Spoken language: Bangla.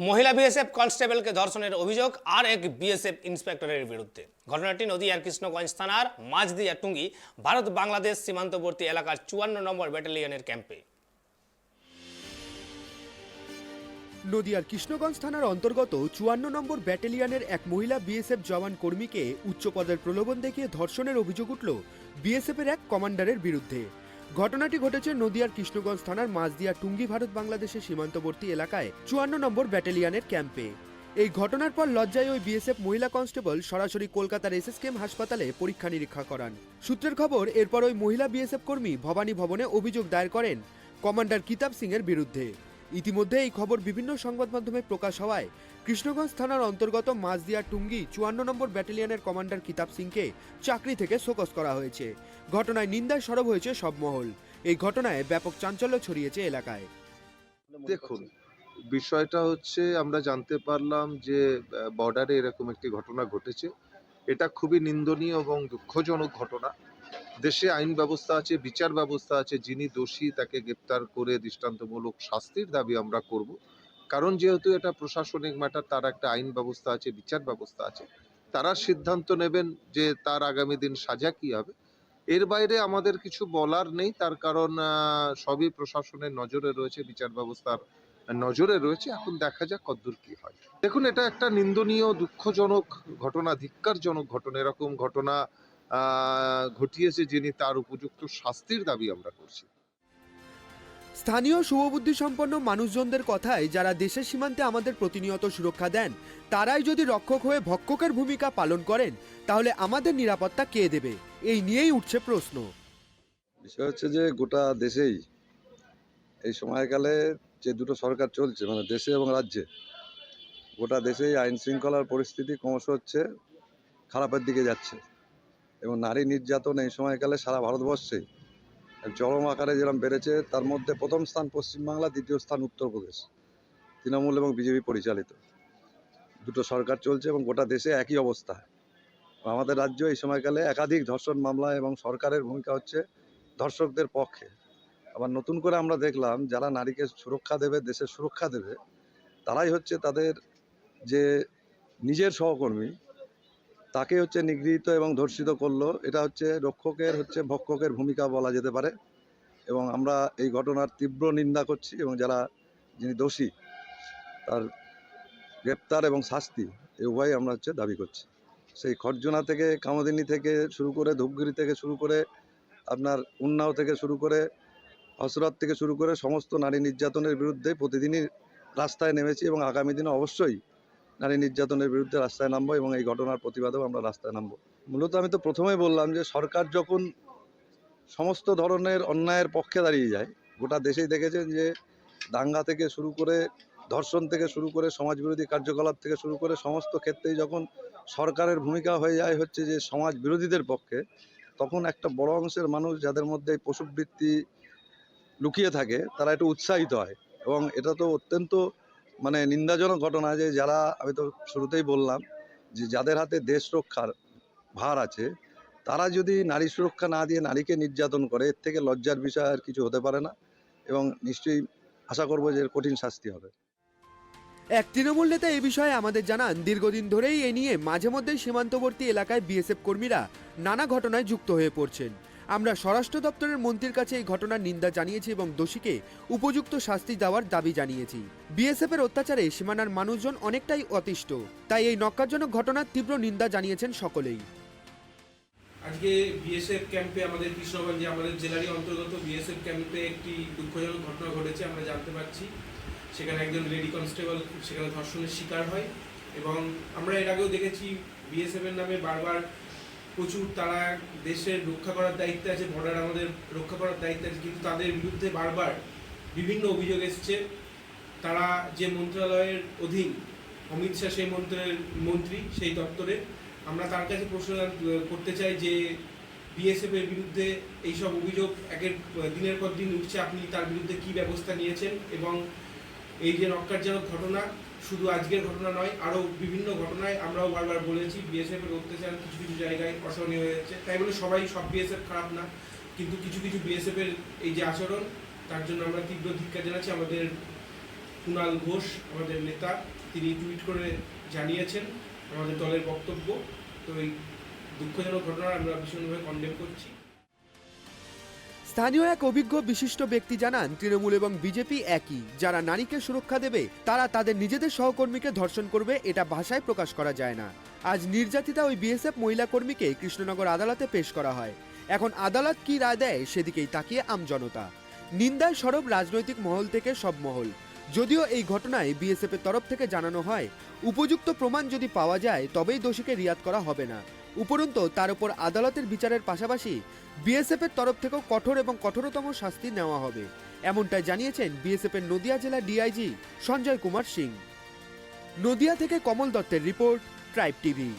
মহিলা বিএসএফ কনস্টেবলকে ধর্ষণের অভিযোগ আর এক বিএসএফ ইন্সপেক্টরের বিরুদ্ধে। ঘটনাটি নদিয়ার কৃষ্ণগঞ্জ থানার মাঝদিয়া টুঙ্গি ভারত বাংলাদেশ সীমান্তবর্তী এলাকার 54 নম্বর ব্যাটালিয়নের ক্যাম্পে। নদিয়ার কৃষ্ণগঞ্জ থানার অন্তর্গত 54 নম্বর ব্যাটালিয়নের এক মহিলা বিএসএফ জওয়ান কর্মীকে উচ্চপদের প্রলোভন দেখিয়ে ধর্ষণের অভিযোগ উঠল বিএসএফের এক কমান্ডারের বিরুদ্ধে। ঘটনাটি ঘটেছে নদিয়ার কৃষ্ণগঞ্জ থানার মাঝদিয়া টুঙ্গি ভারত বাংলাদেশের সীমান্তবর্তী এলাকায় 54 নম্বর ব্যাটালিয়নের ক্যাম্পে। এই ঘটনার পর লজ্জায় ওই বিএসএফ মহিলা কনস্টেবল সরাসরি কলকাতার এসএসকেএম হাসপাতালে পরীক্ষা নিরীক্ষা করান। সূত্রের খবর, এরপর ওই মহিলা বিএসএফ কর্মী ভবানী ভবনে অভিযোগ দায়ের করেন কমান্ডার কিতাব সিং এর বিরুদ্ধে। ইতিমধ্যে এই খবর বিভিন্ন সংবাদ মাধ্যমে প্রকাশ হওয়ায় কৃষ্ণগঞ্জ থানার অন্তর্গত মাঝদিয়া টুঙ্গি 54 নম্বর ব্যাটালিয়নের কমান্ডার কিতাব সিংকে চাকরি থেকে শোকজ করা হয়েছে। ঘটনায় নিন্দায় সরব হয়েছে সব মহল। এই ঘটনায় ব্যাপক চাঞ্চল্য ছড়িয়েছে এলাকায়। দেখুন, বিষয়টা হচ্ছে আমরা জানতে পারলাম যে বর্ডারে এরকম একটি ঘটনা ঘটেছে। এটা খুবই নিন্দনীয় এবং দুঃখজনক ঘটনা। দেশে আইন ব্যবস্থা আছে, বিচার ব্যবস্থা আছে। যিনি দোষী তাকে গ্রেপ্তার করে দৃষ্টান্তমূলক শাস্তির দাবি আমরা করব। কারণ যেহেতু এটা প্রশাসনিক ম্যাটার, তার একটা আইন ব্যবস্থা আছে, বিচার ব্যবস্থা আছে। তারা সিদ্ধান্ত নেবেন যে তার আগামী দিন সাজা কি হবে। এর বাইরে আমাদের কিছু বলার নেই, তার কারণ সবই প্রশাসনের নজরে রয়েছে, বিচার ব্যবস্থার নজরে রয়েছে। এখন দেখা যাক কতদূর কি হয়। দেখুন, এটা একটা নিন্দনীয়, দুঃখজনক ঘটনা, ধিক্কারজনক ঘটনা। এরকম ঘটনা ঘটিয়েছে যিনি, তার উপযুক্ত শাস্তির দাবি আমরা করছি। স্থানীয় শুভবুদ্ধি সম্পন্ন মানুষজনদের কথায়, যারা দেশের সীমান্তে আমাদের প্রতিনিয়ত সুরক্ষা দেন, তারাই যদি রক্ষক হয়ে ভক্ষকের ভূমিকা পালন করেন, তাহলে আমাদের নিরাপত্তা কে দেবে? এই নিয়েই উঠছে প্রশ্ন। বিষয় হচ্ছে যে গোটা দেশেই এই সময়কালে যে দুটো সরকার চলছে, মানে দেশে এবং রাজ্যে, গোটা দেশেই আইন শৃঙ্খলার পরিস্থিতি ক্রমশ হচ্ছে খারাপের দিকে যাচ্ছে। এবং নারী নির্যাতন এই সময়কালে সারা ভারতবর্ষে চরম আকারে যেরকম বেড়েছে, তার মধ্যে প্রথম স্থান পশ্চিমবাংলা, দ্বিতীয় স্থান উত্তরপ্রদেশ, তৃণমূল এবং বিজেপি পরিচালিত দুটো সরকার চলছে এবং গোটা দেশে একই অবস্থা। আমাদের রাজ্য এই সময়কালে একাধিক ধর্ষণ মামলা এবং সরকারের ভূমিকা হচ্ছে ধর্ষকদের পক্ষে। আবার নতুন করে আমরা দেখলাম যারা নারীকে সুরক্ষা দেবে, দেশের সুরক্ষা দেবে, তারাই হচ্ছে তাদের যে নিজের সহকর্মী তাকে হচ্ছে নিগৃহীত এবং ধর্ষিত করলো। এটা হচ্ছে রক্ষকের হচ্ছে ভক্ষকের ভূমিকা বলা যেতে পারে। এবং আমরা এই ঘটনার তীব্র নিন্দা করছি এবং যিনি দোষী তার গ্রেপ্তার এবং শাস্তি এই উভয়ই আমরা হচ্ছে দাবি করছি। সেই খরজনা থেকে, কামদিনী থেকে শুরু করে, ধূপগুড়ি থেকে শুরু করে, আপনার উন্নাও থেকে শুরু করে, হসরত থেকে শুরু করে সমস্ত নারী নির্যাতনের বিরুদ্ধে প্রতিদিনই রাস্তায় নেমেছি এবং আগামী দিনে অবশ্যই নারী নির্যাতনের বিরুদ্ধে রাস্তায় নামবো এবং এই ঘটনার প্রতিবাদেও আমরা রাস্তায় নামবো। মূলত আমি তো প্রথমেই বললাম যে সরকার যখন সমস্ত ধরনের অন্যায়ের পক্ষে দাঁড়িয়ে যায়, গোটা দেশেই দেখেছেন যে দাঙ্গা থেকে শুরু করে, ধর্ষণ থেকে শুরু করে, সমাজবিরোধী কার্যকলাপ থেকে শুরু করে সমস্ত ক্ষেত্রেই যখন সরকারের ভূমিকা হয়ে যায় হচ্ছে যে সমাজ বিরোধীদের পক্ষে, তখন একটা বড় অংশের মানুষ যাদের মধ্যে এই পশুবৃত্তি লুকিয়ে থাকে তারা একটু উৎসাহিত হয়। এবং এটা তো অত্যন্ত নিন্দাজনক ঘটনা যে যারা, আমি তো শুরুতেই বললাম যে যাদের হাতে দেশ রক্ষার ভার আছে, তারা যদি নারী সুরক্ষা না দিয়ে নারীকে নির্যাতন করে, এর থেকে লজ্জার বিষয় আর কিছু হতে পারে না। এবং নিশ্চয়ই আশা করবো যে কঠিন শাস্তি হবে। এক তৃণমূল নেতা এই বিষয়ে আমাদের জানান, দীর্ঘদিন ধরেই এ নিয়ে মাঝে মধ্যে সীমান্তবর্তী এলাকায় বিএসএফ কর্মীরা নানা ঘটনায় যুক্ত হয়ে পড়ছেন। আমরা স্বরাষ্ট্র দপ্তরের মন্ত্রীর কাছে এই ঘটনার নিন্দা জানিয়েছি এবং দোষীকে উপযুক্ত শাস্তি দেওয়ার দাবি জানিয়েছি। বিএসএফ এর অত্যাচারে সীমানার মানুষজন অনেকটাই অতিষ্ঠ, তাই এই ন্যক্কারজনক ঘটনার তীব্র নিন্দা জানিয়েছেন সকলেই। আজকে বিএসএফ ক্যাম্পে, আমাদের কৃষ্ণগঞ্জে, আমাদের জেলারই অন্তর্গত বিএসএফ ক্যাম্পে একটি দুঃখজনক ঘটনা ঘটেছে। আমরা জানতে পারছি সেখানে একজন লেডি কনস্টেবল সেখানে ধর্ষণের শিকার হয়। এবং আমরা এর আগেও দেখেছি বিএসএফ এর নামে বারবার প্রচুর, তারা দেশের রক্ষা করার দায়িত্বে আছে, বর্ডার আমাদের রক্ষা করার দায়িত্বে আছে, কিন্তু তাদের বিরুদ্ধে বারবার বিভিন্ন অভিযোগ এসছে। তারা যে মন্ত্রণালয়ের অধীন, অমিত শাহ সেই মন্ত্রী, সেই দপ্তরে আমরা তার কাছে প্রশ্ন করতে চাই যে বিএসএফ এর বিরুদ্ধে এইসব অভিযোগ একের দিনের পর দিন উঠছে, আপনি তার বিরুদ্ধে কি ব্যবস্থা নিয়েছেন? এবং এই যে ন্যক্কারজনক ঘটনা, শুধু আজকের ঘটনা নয়, আরও বিভিন্ন ঘটনায় আমরাও বারবার বলেছি বিএসএফ এর অত্যাচার কিছু কিছু জায়গায় অসহনীয় হয়ে যাচ্ছে। তাই বলে সব বিএসএফ খারাপ না, কিন্তু কিছু কিছু বিএসএফ এর এই যে আচরণ, তার জন্য আমরা তীব্র ধিক্কার জানাচ্ছি। আমাদের কুণাল ঘোষ আমাদের নেতা, তিনি টুইট করে জানিয়েছেন আমাদের দলের বক্তব্য। তো এই দুঃখজনক ঘটনা আমরা ভীষণভাবে কন্ডেম করছি। স্থানীয় এক অভিজ্ঞ বিশিষ্ট ব্যক্তি জানান, তৃণমূল এবং বিজেপি একই। যারা নারীকে সুরক্ষা দেবে তারা তাদের নিজেদের সহকর্মীকে ধর্ষণ করবে, এটা ভাষায় প্রকাশ করা যায় না। আজ নির্যাতিতা ওই বিএসএফ মহিলা কর্মীকে কৃষ্ণনগর আদালতে পেশ করা হয়। এখন আদালত কি রায় দেয় সেদিকেই তাকিয়ে আমজনতা। নিন্দায় সরব রাজনৈতিক মহল থেকে সব মহল। যদিও এই ঘটনায় বিএসএফ এর তরফ থেকে জানানো হয়, উপযুক্ত প্রমাণ যদি পাওয়া যায় তবেই দোষীকে রিয়াদ করা হবে না। উপরন্তু তার উপর আদালতের বিচারের পাশাপাশি বিএসএফ এর তরফ থেকেও কঠোর এবং কঠোরতম শাস্তি নেওয়া হবে, এমনটাই জানিয়েছেন বিএসএফ এর নদিয়া জেলা ডিআইজি সঞ্জয় কুমার সিং। নদিয়া থেকে কমল দত্তের রিপোর্ট, ট্রাইব টিভি।